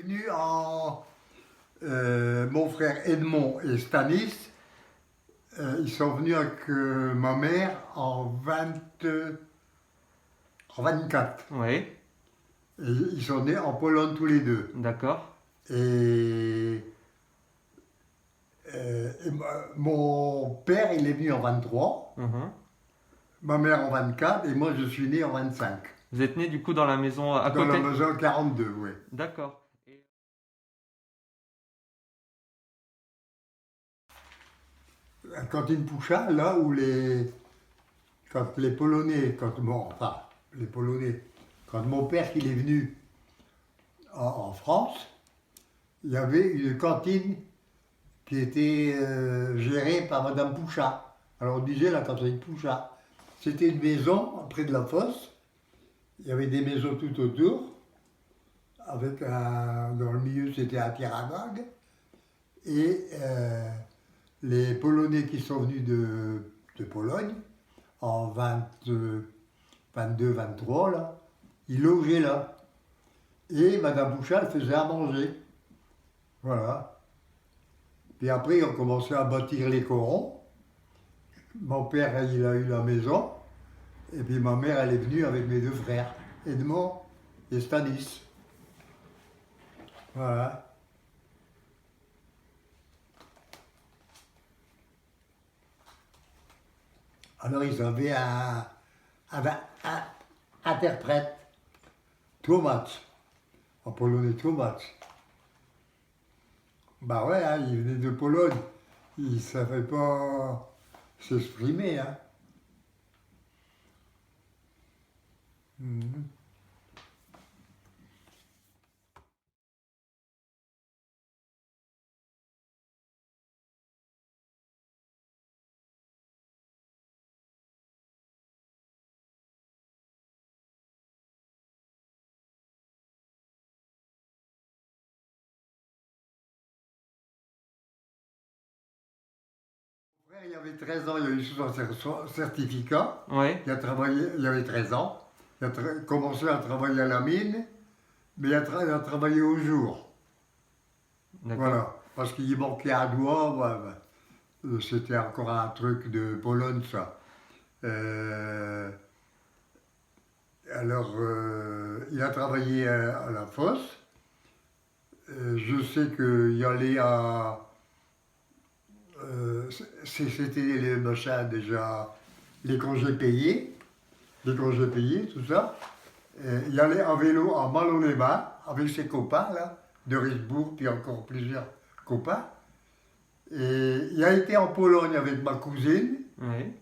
venu en... mon frère Edmond et Stanis, ils sont venus avec ma mère en 24. Oui, Et ils sont nés en Pologne tous les deux. d'accord. Et, mon père, il est venu en 23, Mhm. ma mère en 24, et moi je suis né en 25. Vous êtes né du coup dans la maison à Dans la côté? maison 42, oui. D'accord. La cantine Poucha, là où quand les Polonais, les Polonais, quand mon père il est venu en France, il y avait une cantine qui était gérée par Madame Poucha. Alors on disait la cantine Poucha. C'était une maison près de la fosse. Il y avait des maisons tout autour. Dans le milieu, c'était un terrain vague. Et les Polonais qui sont venus de Pologne, en 22-23, là, ils logeaient là. Et Madame Poucha, elle faisait à manger. Voilà. Puis après, ils ont commencé à bâtir les corons. Mon père, il a eu la maison. Et puis ma mère, elle est venue avec mes deux frères, Edmond et Stanis. Voilà. Alors ils avaient un interprète, Tłumacz, en polonais Tłumacz. Bah ouais, hein, il venait de Pologne, il ne savait pas s'exprimer. Hein. Mhm. Mon frère, il avait 13 ans, il a eu son certificat, Oui, il a travaillé, il avait 13 ans, il a commencé à travailler à la mine, mais il a travaillé au jour. d'accord. Voilà, parce qu'il manquait un doigt, ouais, ouais. C'était encore un truc de Pologne, ça. Euh, il a travaillé à la fosse. Je sais qu'il allait à... c'était les machins déjà, les congés payés, tout ça. Il allait en vélo à Malon-les-Bains avec ses copains, là, de Risbourg, puis encore plusieurs copains. Et il a été en Pologne avec ma cousine. Oui,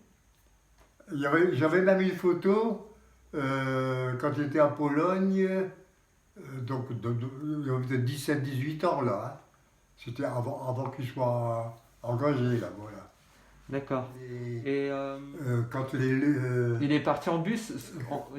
J'avais même une photo quand j'étais en Pologne, donc il avait 17-18 ans là. Hein. C'était avant qu'il soit engagé là, voilà. d'accord. Et Et quand il est parti en bus?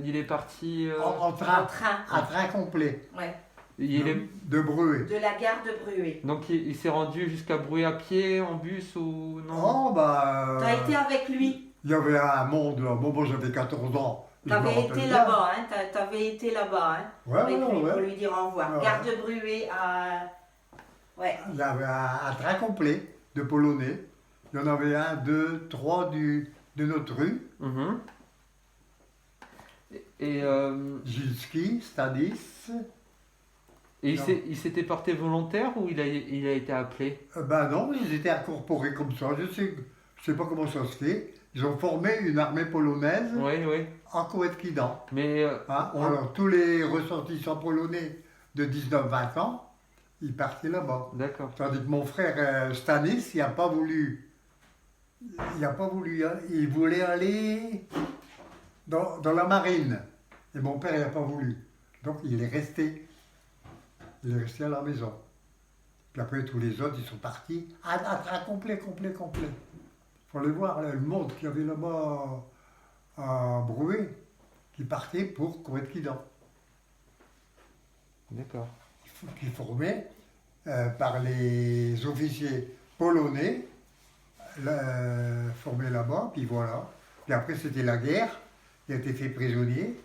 Il est parti. en train, En train. un train complet Ouais. Il est... de Bruay. De la gare de Bruay. Donc il s'est rendu jusqu'à Bruay à pied, en bus ou non? Oh bah, T'as été avec lui. il y avait un monde là. Bon, moi j'avais 14 ans. Je me T'avais rappelle été bien. là-bas, hein. T'avais été là-bas, hein. Ouais, Avec ouais, lui ouais. pour lui dire au revoir. Ouais. Gare de Bruay à. Ouais. Il y avait un train complet de Polonais. Il y en avait un, deux, trois de notre rue. Mhm. Et, Gilski, Stanis. et Non. il s'était porté volontaire ou il a été appelé? Ben non, ils étaient incorporés comme ça. Je sais pas comment ça se fait. Ils ont formé une armée polonaise Oui, oui. en Koweït-Kidan. Mais Hein, alors tous les ressortissants polonais de 19-20 ans, ils partaient là-bas. d'accord. Tandis que mon frère Stanis, il n'a pas voulu. Il n'a pas voulu. Hein. Il voulait aller dans la marine. Et mon père, il n'a pas voulu. Donc il est resté. Il est resté à la maison. Puis après, tous les autres, ils sont partis. Un train complet. Il faut aller voir là, le monde qu'il y avait là-bas à Bruay, qui partait pour Koweït-Kidan. D'accord. Qui formait par les officiers polonais, formés là-bas, puis voilà. Puis après, c'était la guerre. Il a été fait prisonnier.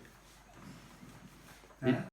Et Hein.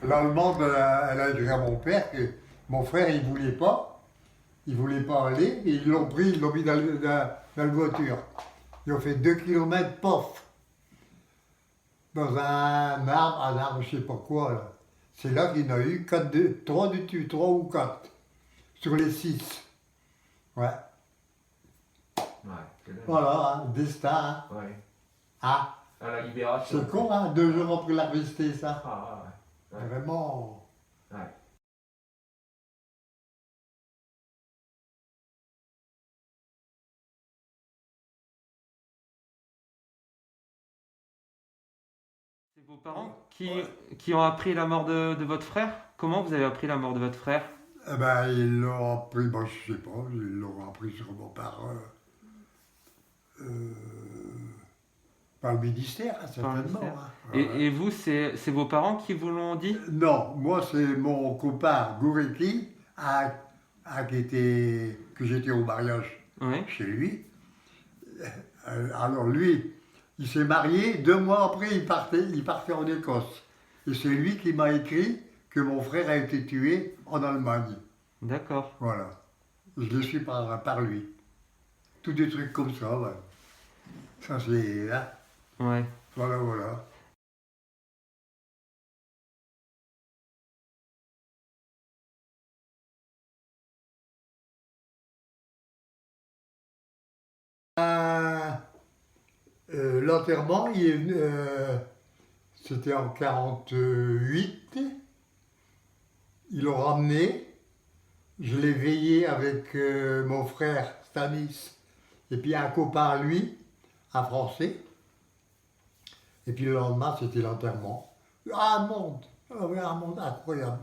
l'Allemande, elle a écrit à mon père que mon frère, il voulait pas. Il voulait pas aller. Et ils l'ont pris, ils l'ont mis dans la voiture. Ils ont fait 2 kilomètres, pof, dans un arbre, je sais pas quoi, là. C'est là qu'il y en a eu 3 ou 4 sur les 6. Ouais. Ouais, c'est dingue. Voilà, hein, destin. Hein. Ouais. Ah, À la libération. c'est con, hein, 2 jours après l'armistice, ça. Ah, ouais. Ouais. Vraiment. Ouais. C'est vos parents qui ont appris la mort de votre frère? Comment vous avez appris la mort de votre frère? Eh ben, ils l'ont appris, ben, je sais pas, ils l'ont appris sûrement par le ministère, hein, Par le certainement. ministère. Hein. Et vous, c'est vos parents qui vous l'ont dit? Non, moi c'est mon copain Goureki que j'étais au mariage Oui. chez lui. Alors lui, il s'est marié, 2 mois après il partait en Écosse. Et c'est lui qui m'a écrit que mon frère a été tué en Allemagne. D'accord. Voilà. Je l'ai su par lui. Tous des trucs comme ça, ouais. Ça c'est... Hein, Ouais. voilà, voilà. L'enterrement, c'était en 48. Ils l'ont ramené. Je l'ai veillé avec mon frère Stanis et puis un copain à lui, un Français. Et puis le lendemain, c'était l'enterrement. Ah, un monde incroyable.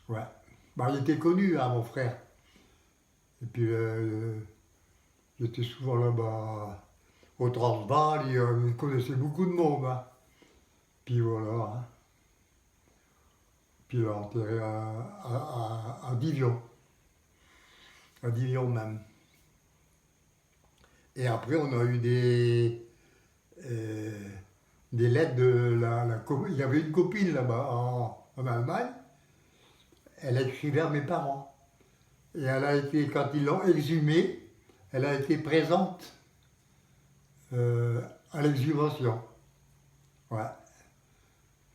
Ouais. Bah, il était connu, hein, mon frère. Et puis, j'étais souvent là-bas au Transvaal, il connaissait beaucoup de monde. Hein. Puis voilà. Hein. Puis il l'a enterré à Divion. À Divion même. Et après, on a eu des lettres de il y avait une copine là-bas en Allemagne. Elle a écrit vers mes parents. Et elle a été, quand ils l'ont exhumée, elle a été présente à l'exhumation. Ouais.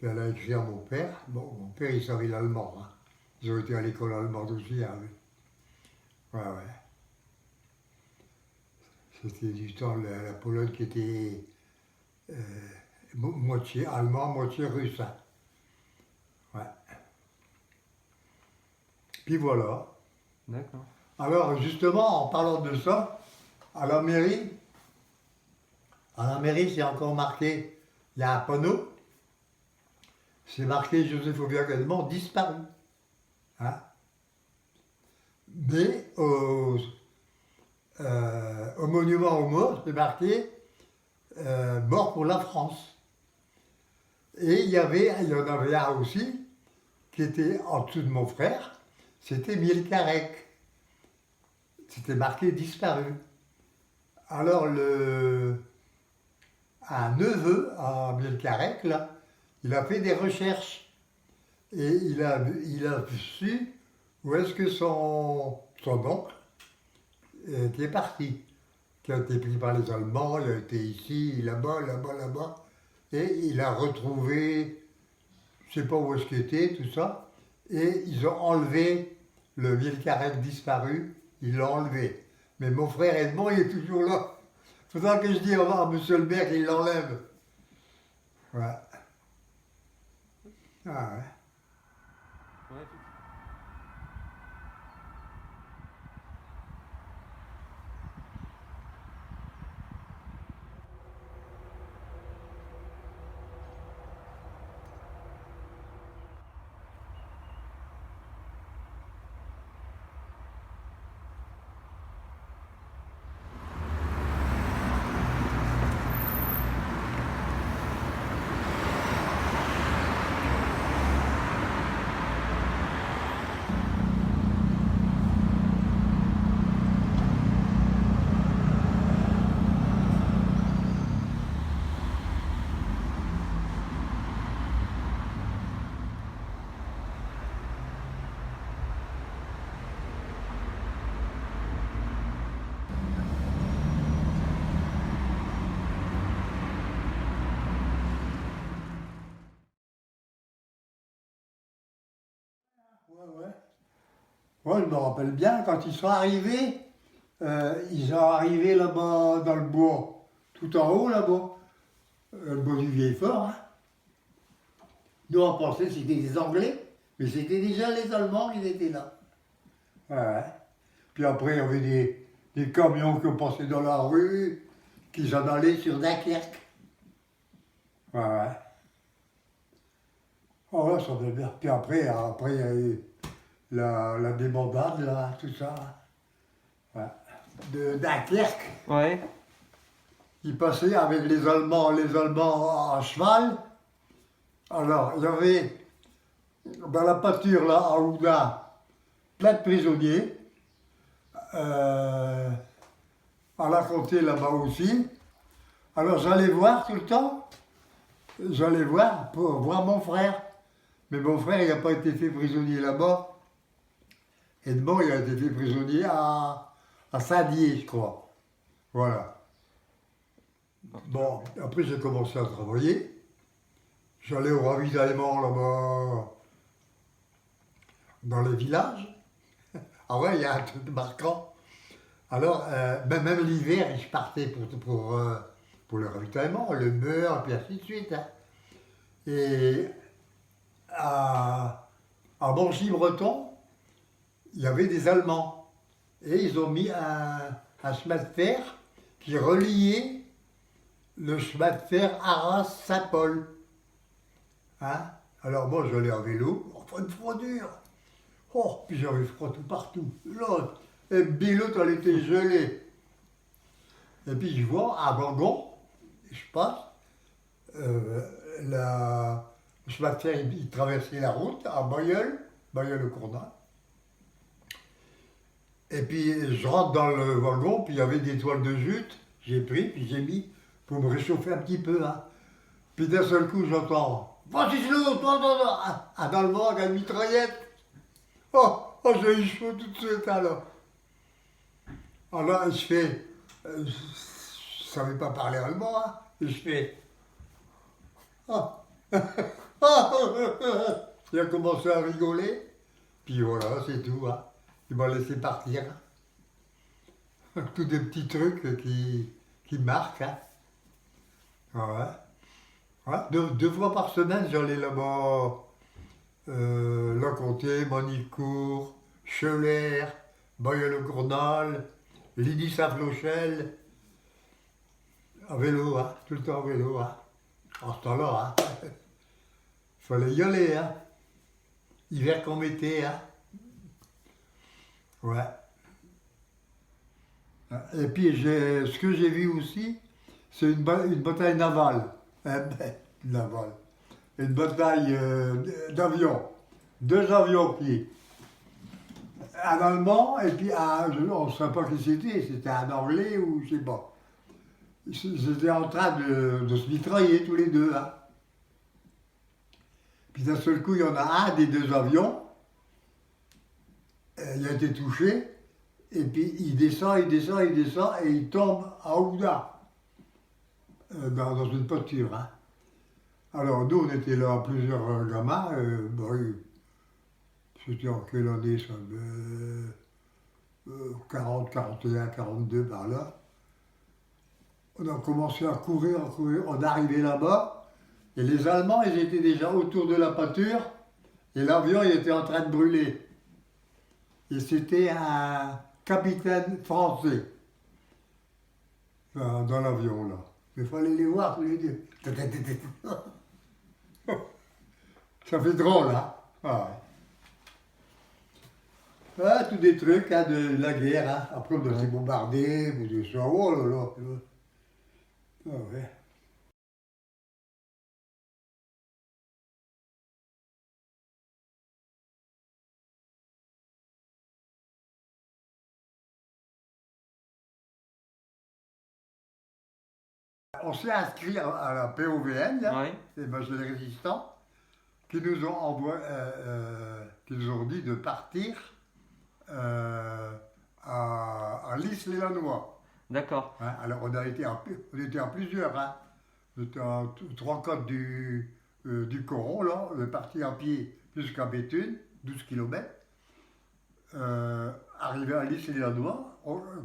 Et elle a écrit à mon père. Bon, mon père, il savait l'allemand. Hein. Ils ont été à l'école allemande aussi. Hein. Ouais, ouais. C'était du temps la Pologne qui était moitié allemand, moitié russe. Hein. Ouais. Puis voilà. D'accord. Alors justement, en parlant de ça, à la mairie, c'est encore marqué, il y a un panneau, c'est marqué Joseph Aubier-Gazement disparu. Hein? Mais au monument aux morts, c'est marqué mort pour la France. Et il y en avait un aussi, qui était en dessous de mon frère, c'était Mielcarrec. C'était marqué disparu. Alors un neveu à Mielcarrec, là, il a fait des recherches. Et il a su où est-ce que son oncle était parti. Qui a été pris par les Allemands, il a été ici, là-bas, là-bas, là-bas. Et il a retrouvé, je ne sais pas où est-ce qu'il était, tout ça. Et ils ont enlevé le Mielcarrec disparu, ils l'ont enlevé. Mais mon frère Edmond, il est toujours là. C'est pour ça que je dis au revoir à monsieur le maire qu'il l'enlève. Ouais. Ah ouais. Ouais. Ouais. Ouais, je me rappelle bien, quand ils sont arrivés là-bas dans le bois, tout en haut là-bas, le bois du Vieil-Fort. Hein. Nous, on pensait que c'était des Anglais, mais c'était déjà les Allemands qui étaient là. Ouais. Puis après, il y avait des camions qui passaient dans la rue, qui s'en allaient sur Dunkerque. Ouais. Oh ouais, ça va bien. Puis après, il y a eu la débandade, là, tout ça. Ouais. De Dunkerque. Ouais. Ils passaient avec les Allemands à cheval. Alors, il y avait dans la pâture, là, à Ouda, plein de prisonniers. À la côté, là-bas aussi. Alors, j'allais voir tout le temps. J'allais voir pour voir mon frère. Mais mon frère, il n'a pas été fait prisonnier là-bas. Edmond, il a été fait prisonnier à Saint-Dié, je crois. Voilà. Bon, après j'ai commencé à travailler. J'allais au ravitaillement là-bas, dans les villages. Ah ouais, il y a un truc marquant. Alors, même l'hiver, je partais pour le ravitaillement, le beurre, puis ainsi de suite. Hein. Et à Monchy-Breton, il y avait des Allemands. Et ils ont mis un chemin de fer qui reliait le chemin de fer Arras-Saint-Paul. Hein? Alors moi, j'allais en vélo, enfin une froidure. Oh, puis j'avais froid tout partout. L'autre, et puis l'autre, elle était gelée. Et puis je vois un wagon, je passe, le chemin de fer, il traversait la route à Bailleul-le-Cournal. Et puis je rentre dans le wagon, puis il y avait des toiles de jute, j'ai pris, puis j'ai mis pour me réchauffer un petit peu. Hein. Puis d'un seul coup, j'entends « Vas-y, Slow, toi, ah, dans le wagon, une mitraillette. Oh, j'ai eu chaud tout de suite alors. Alors je fais, je ne savais pas parler allemand, hein, et je fais « Ah, il a commencé à rigoler, puis voilà, c'est tout. Hein. Il m'a laissé partir. Tous des petits trucs qui marquent. Hein. Ouais. Ouais. Deux fois par semaine, j'allais là-bas, La Comté, Manicourt, Cholet, Bailleul-le-Cournal, Ligny-Saint-Flochel, à vélo, hein, tout le temps à vélo. Hein. En ce temps-là, hein. Il fallait y aller. Hein. Hiver comme été. Hein. Ouais. Et puis, ce que j'ai vu aussi, c'est une bataille navale. Navale. Une bataille d'avions. Deux avions qui. Un Allemand et puis on ne sait pas qui c'était un Anglais ou je ne sais pas. Ils étaient en train de se mitrailler tous les deux. Hein. Puis d'un seul coup, il y en a un des deux avions, il a été touché. Et puis il descend, et il tombe à Ouda, dans une pâture. Hein. Alors nous, on était là, plusieurs gamins, c'était en quelle année ça 40, 41, 42 par là. On a commencé à courir, on est arrivé là-bas, et les Allemands, ils étaient déjà autour de la pâture, et l'avion, il était en train de brûler. Et c'était un capitaine français dans l'avion, là. Il fallait les voir tous les deux. Ça fait drôle, hein? Ah ouais. Ah, tous des trucs hein, de la guerre. Hein. Après, on a été bombardés, tout ça. Oh là là. Ah ouais. On s'est inscrit à la POVN, là, Ouais. les Bacheliers résistants, qui nous ont dit de partir à Lys-les-Lannoy. D'accord. Hein, alors on était en plusieurs. Hein. On était en 3 côtes du Coron, là. On est parti à pied jusqu'à Béthune, 12 km. Arrivé à l'Issy-les-Lannoy,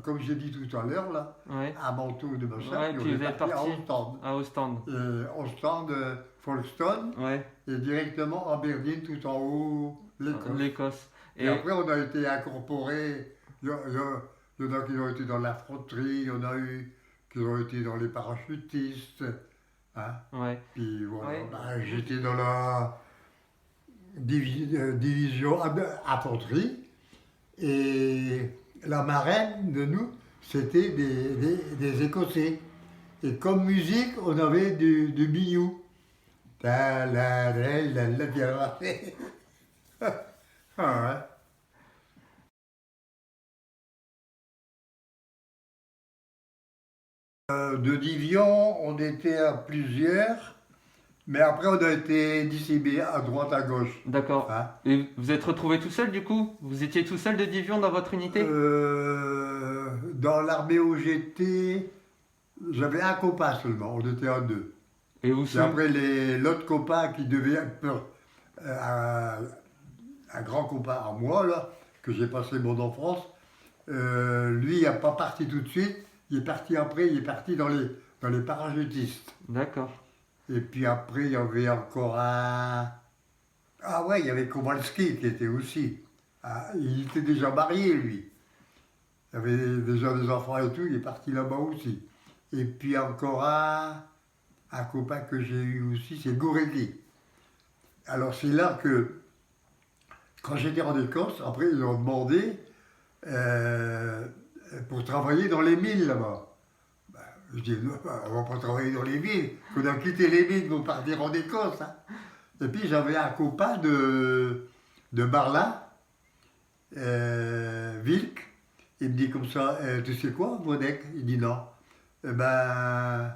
comme j'ai dit tout à l'heure, là, Ouais. à Manteau de Machin, Ouais, puis on puis est vous êtes parti à parti. Ostende. Ah, au stand. Et Ostende, Folkestone, Ouais. et directement à Aberdeen, tout en haut, l'Écosse. L'Écosse. Et après, on a été incorporés. Il y en a qui ont été dans l'infanterie, il y en a eu qui ont été dans les parachutistes. Hein. Ouais. Puis voilà, Ouais. ben, j'étais dans la division infanterie. Et la marraine de nous, c'était des Écossais. Et comme musique, on avait du biniou. Ta la la la la la. Ah ouais. De Divion, on était à plusieurs, mais après on a été distribués à droite, à gauche. D'accord. Hein. Et vous êtes retrouvé tout seul du coup? Vous étiez tout seul de Divion dans votre unité? Dans l'armée où j'étais, j'avais un copain seulement, on était à deux. Et vous Et après l'autre copain qui devait être un grand copain à moi, là, que j'ai passé mon enfance, lui il n'est pas parti tout de suite, il est parti après, il est parti dans les parachutistes. D'accord. Et puis après, il y avait encore un... Ah ouais, il y avait Kowalski qui était aussi. Ah, il était déjà marié, lui. Il avait déjà des enfants et tout, il est parti là-bas aussi. Et puis encore un copain que j'ai eu aussi, c'est Gourelli. Alors c'est là que, quand j'étais en Écosse, après ils ont demandé pour travailler dans les mines là-bas. Je dis, non, on va pas travailler dans les mines. On a quitté les mines pour partir en Écosse. Hein. Et puis j'avais un copain de Barlin, Wilk. Il me dit comme ça, tu sais quoi, Bodek? Il dit non. Eh ben,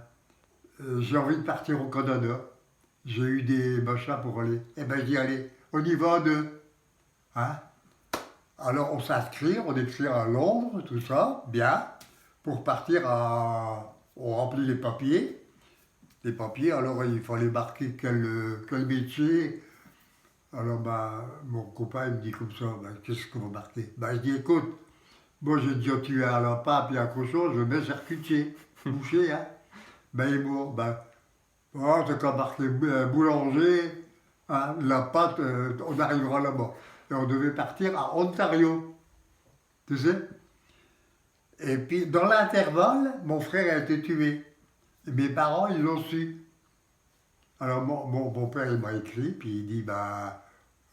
j'ai envie de partir au Canada. J'ai eu des machins pour aller. Eh ben, je dis, allez, on y va à deux. Hein? Alors on s'inscrit, on écrit à Londres, tout ça, bien, pour partir à... On remplit les papiers. Les papiers, alors il fallait marquer quel métier. Alors mon copain il me dit comme ça, qu'est-ce qu'on va marquer? Je dis écoute, moi j'ai déjà tué un lapin puis un cochon, je mets charcutier, boucher, hein. Il est mort. Oh, t'as qu'à marquer boulanger, hein, la pâte, on arrivera là-bas. Et on devait partir à Ontario, tu sais. Et puis, dans l'intervalle, mon frère a été tué. Et mes parents, ils l'ont su. Alors, mon père, il m'a écrit, puis il dit,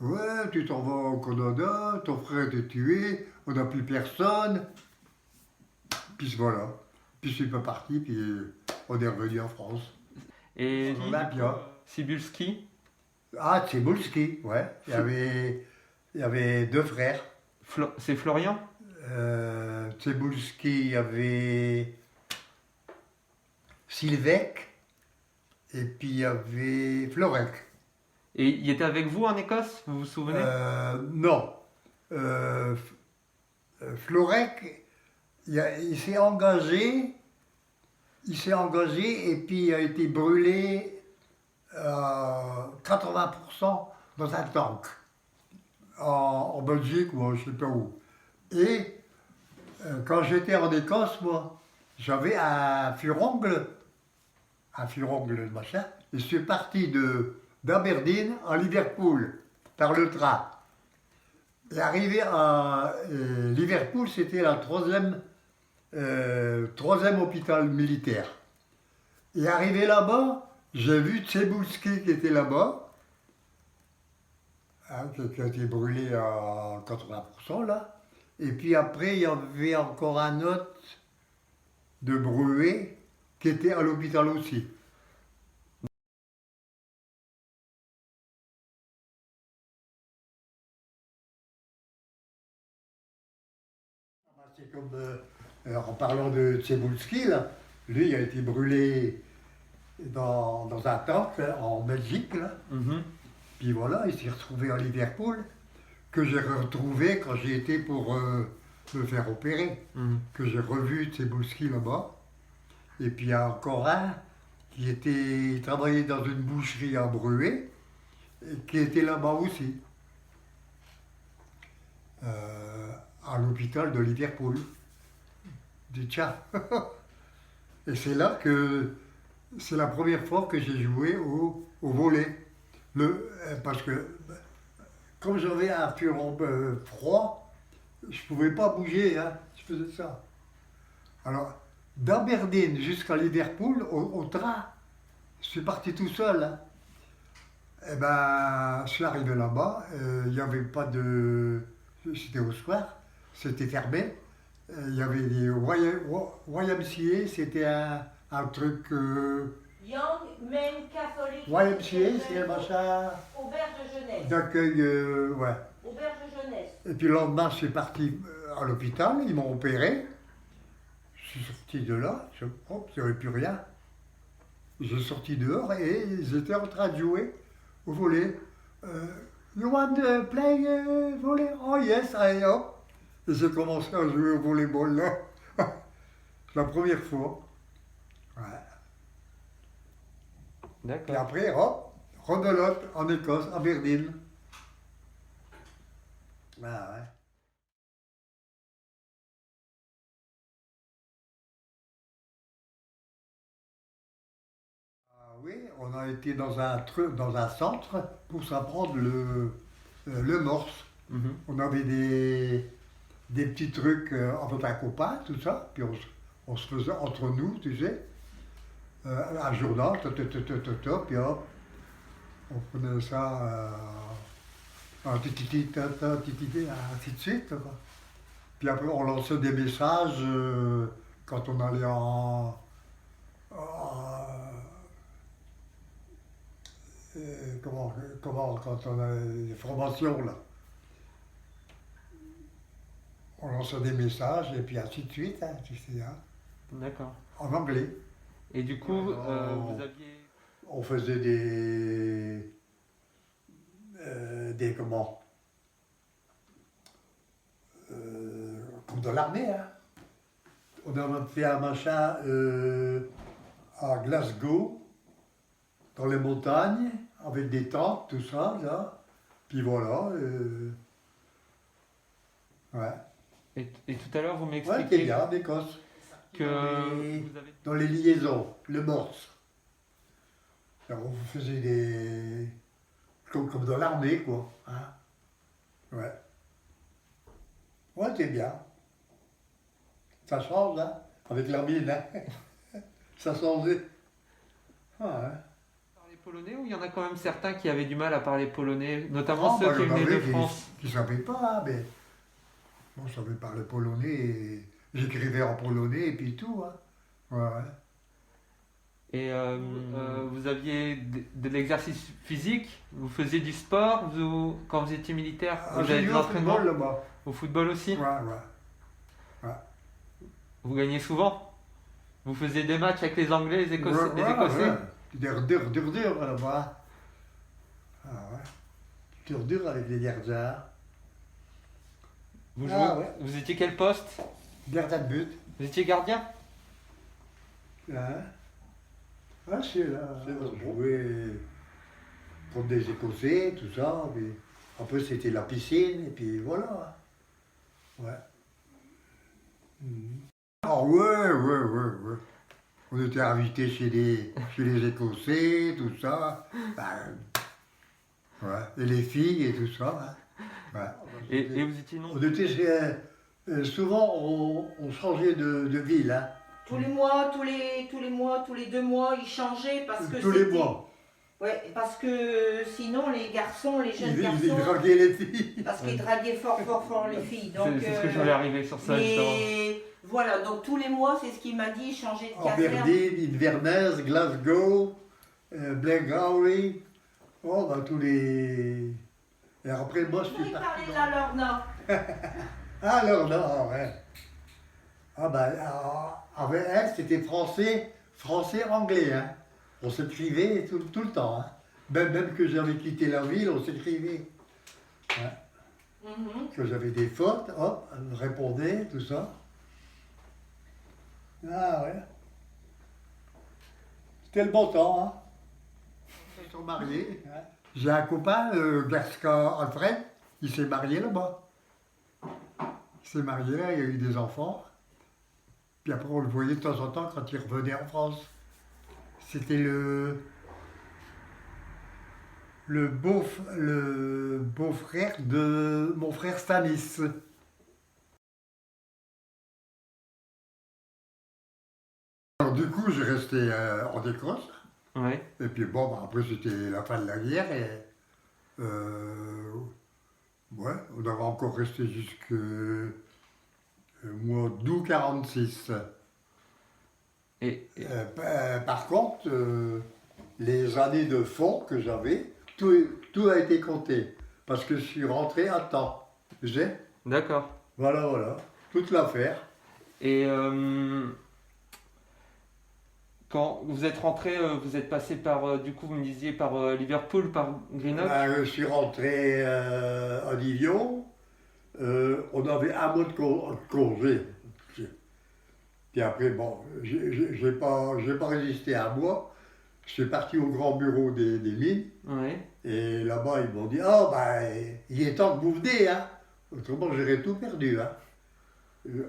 ouais, tu t'en vas au Canada, ton frère a été tué, on n'a plus personne. Puis voilà. Puis je suis pas parti, puis on est revenu en France. Et Olympia. Cybulski? Ah, Cebulski, ouais. Il y avait deux frères. C'est Florian? Cebulski, il y avait Sylvek, et puis il y avait Florek. Et il était avec vous en Écosse, vous vous souvenez? Non. Florek, il s'est engagé, et puis il a été brûlé 80% dans un tank, en Belgique ou je ne sais pas où. Et quand j'étais en Écosse, moi, j'avais un furongle machin, et je suis parti d'Aberdeen à Liverpool par le train. Et arrivé à Liverpool, c'était la troisième hôpital militaire. Et arrivé là-bas, j'ai vu Cebulski qui était là-bas, hein, qui a été brûlé à 80% là. Et puis après, il y avait encore un autre de Bruet qui était à l'hôpital aussi. C'est comme, en parlant de Cebulski, là, lui il a été brûlé dans un tank là, en Belgique. Là. Mhm. Puis voilà, il s'est retrouvé à Liverpool, que j'ai retrouvé quand j'ai été pour me faire opérer, que j'ai revu Cebulski là-bas. Et puis il y a encore un qui travaillait dans une boucherie à Bruet, et qui était là-bas aussi. à l'hôpital de Liverpool. Je dis tiens. Et c'est là que c'est la première fois que j'ai joué au volley. Parce que comme j'avais un cœur froid, je ne pouvais pas bouger, hein, je faisais ça. Alors, d'Aberdeen jusqu'à Liverpool, au train, je suis parti tout seul. Hein. Et ben, je suis arrivé là-bas, il n'y avait pas de... C'était au soir, c'était fermé. Il y avait des YMCA, c'était un truc... Young Men Catholic. YMCA, c'est un machin Auberge de jeunesse. d'accueil, ouais. Auberge de jeunesse. Et puis le lendemain, je suis parti à l'hôpital, ils m'ont opéré. Je suis sorti de là, hop, il n'y avait plus rien. J'ai sorti dehors et ils étaient en train de jouer au volley. You want to play volley? Oh yes, allez hop. Et j'ai commencé à jouer au volleyball là. La première fois. Ouais. Et D'accord. après, hop, rebelote en Écosse, à Aberdeen. Ah ouais. Ah oui, on a été dans dans un centre pour s'apprendre le morse. Mhm. On avait des petits trucs entre un copain, tout ça, puis on se faisait entre nous, tu sais, un journal, puis hop, on prenait ça, un tititi, tititi, ainsi de suite, quoi. Puis après, on lançait des messages quand on allait quand on a des formations, là. On lançait des messages et puis ainsi de suite, hein, tu sais, hein, D'accord. en anglais. Et du coup, Oh. vous aviez... On faisait des comment comme dans l'armée, hein. On a fait un machin à Glasgow, dans les montagnes, avec des tentes, tout ça, là. Puis voilà. Ouais. Et tout à l'heure, vous Ouais, c'est m'expliquiez bien, d'Écosse. que Et- vous avez... Dans les liaisons, le morse. Alors, on faisait des... Comme dans l'armée, quoi. Hein. Ouais. Ouais, c'est bien. Ça change, hein, avec la mine, hein. Ça changeait. Ah, hein. Parler polonais ou il y en a quand même certains qui avaient du mal à parler polonais, notamment Ah, ceux bah, qui il y en venaient de avait France? qui ne savaient pas, hein, mais... Moi, je savais parler polonais, et j'écrivais en polonais, et puis tout, hein. Ouais, ouais. Et vous aviez de l'exercice physique? Vous faisiez du sport? Quand vous étiez militaire, Ah, vous j'ai avez joué des au entraînements? football, là-bas. Au football aussi? Ouais, ouais. Vous gagnez souvent? Vous faisiez des matchs avec les Anglais, les Écossais? Ouais, Les ouais, Écossais? ouais. Dur, là-bas. Ah ouais. Dur avec les gardiens. Vous, Ah, jouez- ouais. vous étiez quel poste? Gardien de but. Vous étiez gardien? Hein. Ah, c'est là. On jouait contre des Écossais, tout ça. Puis après, c'était la piscine, et puis voilà. Ouais. Mhm. Ah ouais. On était invités chez les Écossais, tout ça. Ben, ouais. Et les filles et tout ça. Hein. Ouais. Et vous étiez non? On était souvent, on changeait de ville. Hein. Tous les mois, tous les 2 mois, ils changeaient parce que Tous les c'était- mois. Ouais, parce que sinon les garçons, les jeunes Ils garçons, draguaient les filles. parce qu'ils draguaient fort les filles. Donc, C'est ce que je voulais arriver sur ça, justement. mais voilà, donc tous les mois, c'est ce qu'il m'a dit, changer de caserne. Aberdeen, Inverness, Glasgow, Blairgowrie. Oh, ben tous les... Et après, moi, je Vous suis pouvez parti parler de dans- la Lorna. Alors là, ouais. Ah ben, avec elle, c'était français-anglais. Hein. On s'écrivait tout le temps. Hein. Même que j'avais quitté la ville, on s'écrivait. Mhm. Que j'avais des fautes, hop, elle me répondait, tout ça. Ah ouais. C'était le bon temps, hein. Ils sont mariés. Hein. J'ai un copain, Gasca Alfred, il s'est marié là-bas. s'est marié là, il a eu des enfants. Puis après, on le voyait de temps en temps quand il revenait en France. C'était le beau-frère de mon frère Stanis. Alors, du coup, j'ai resté en Écosse. Ouais. Et puis bon, bah, après, c'était la fin de la guerre. Et, ouais, on avait encore resté jusqu'au mois d'août 46. Et, Par contre, les années de fond que j'avais, tout a été compté. Parce que je suis rentré à temps. d'accord. Voilà, toute l'affaire. Et quand vous êtes rentré, vous êtes passé par, du coup, vous me disiez par Liverpool, par Greenock. Je suis rentré à Divion. On avait un mois de congé. Puis après, bon, j'ai pas résisté à un mois. Je suis parti au grand bureau des mines. Ouais. Et là-bas, ils m'ont dit, ah, ben, il est temps que vous venez, hein. Autrement, j'aurais tout perdu, hein. Je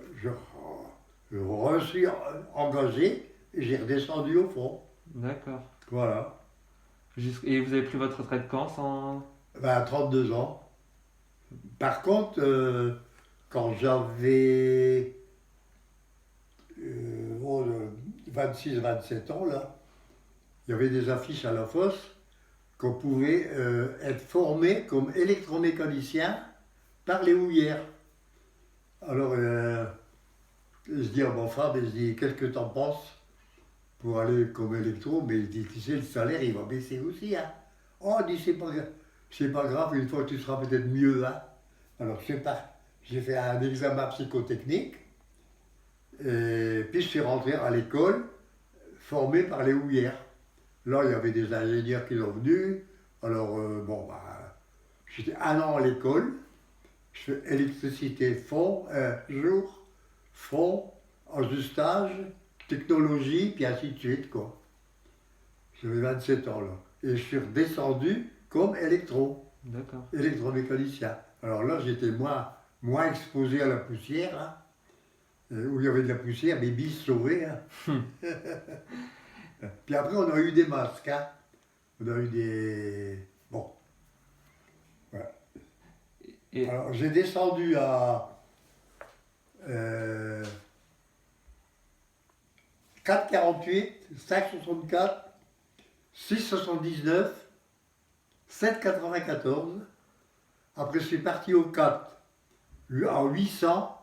me suis engagé et j'ai redescendu au fond. D'accord. Voilà. Et vous avez pris votre retraite quand sans... Ben, à 32 ans. Par contre, quand j'avais 26-27 ans, là, il y avait des affiches à la fosse qu'on pouvait être formé comme électromécanicien par les houillères. Alors, je dis à mon frère, je dis, qu'est-ce que t'en penses pour aller comme électro? Mais il dit, tu sais, le salaire, il va baisser aussi, hein. Oh, il dit, c'est pas grave, une fois tu seras peut-être mieux, hein. Alors, j'ai fait un examen psychotechnique, et puis je suis rentré à l'école, formé par les houillères. Là, il y avait des ingénieurs qui sont venus. Alors, bon, bah, j'étais un an à l'école. Je fais électricité jour, fond, ajustage, technologie, puis ainsi de suite, quoi. J'avais 27 ans, là. Et je suis redescendu comme D'accord. électromécanicien. Alors là, j'étais moins exposé à la poussière, hein. Où il y avait de la poussière, mes bis sauvés, hein. Puis après, on a eu des masques, hein. On a eu des... Bon. Voilà. Et, Alors, j'ai descendu à 4,48, 5,64, 6,79, 7,94. Après, je suis parti au 4, à 800.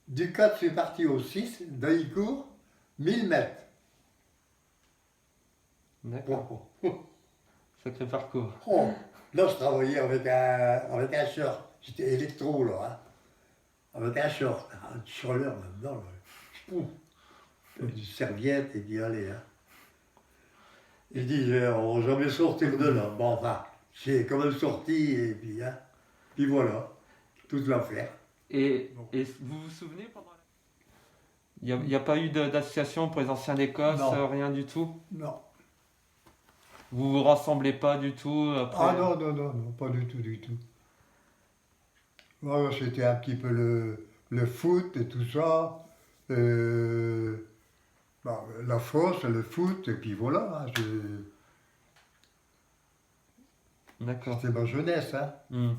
Du 4, je suis parti au 6, d'Aïcourt, 1000 mètres. d'accord. Sacré parcours. Oh, là, je travaillais avec un short. J'étais électro, là, hein. Avec un short, un stroller là-dedans, là. Pouf. Une serviette, et puis allez, hein. Il dit, on va jamais sortir de là. Bon, enfin, j'ai quand même sorti, et puis, hein. Puis voilà, toute l'affaire. Et vous vous souvenez pendant la... Il n'y a pas eu d'association pour les anciens d'Écosse, Non. rien du tout? Non. Vous vous rassemblez pas du tout après? Ah non, pas du tout, du tout. Voilà, c'était un petit peu le foot et tout ça. Bah, la fosse, le foot, et puis voilà, hein, D'accord. c'était ma jeunesse, hein. Hmm.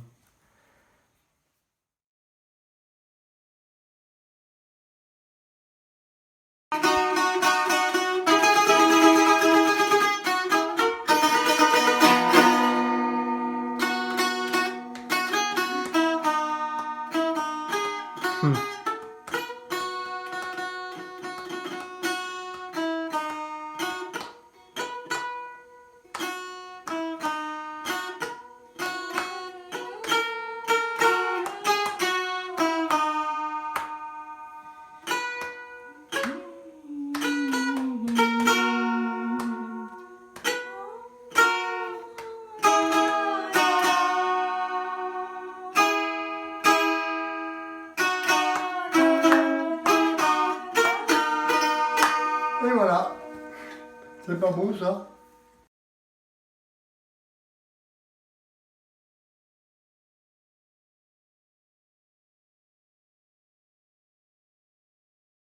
Et voilà, c'est pas beau ça?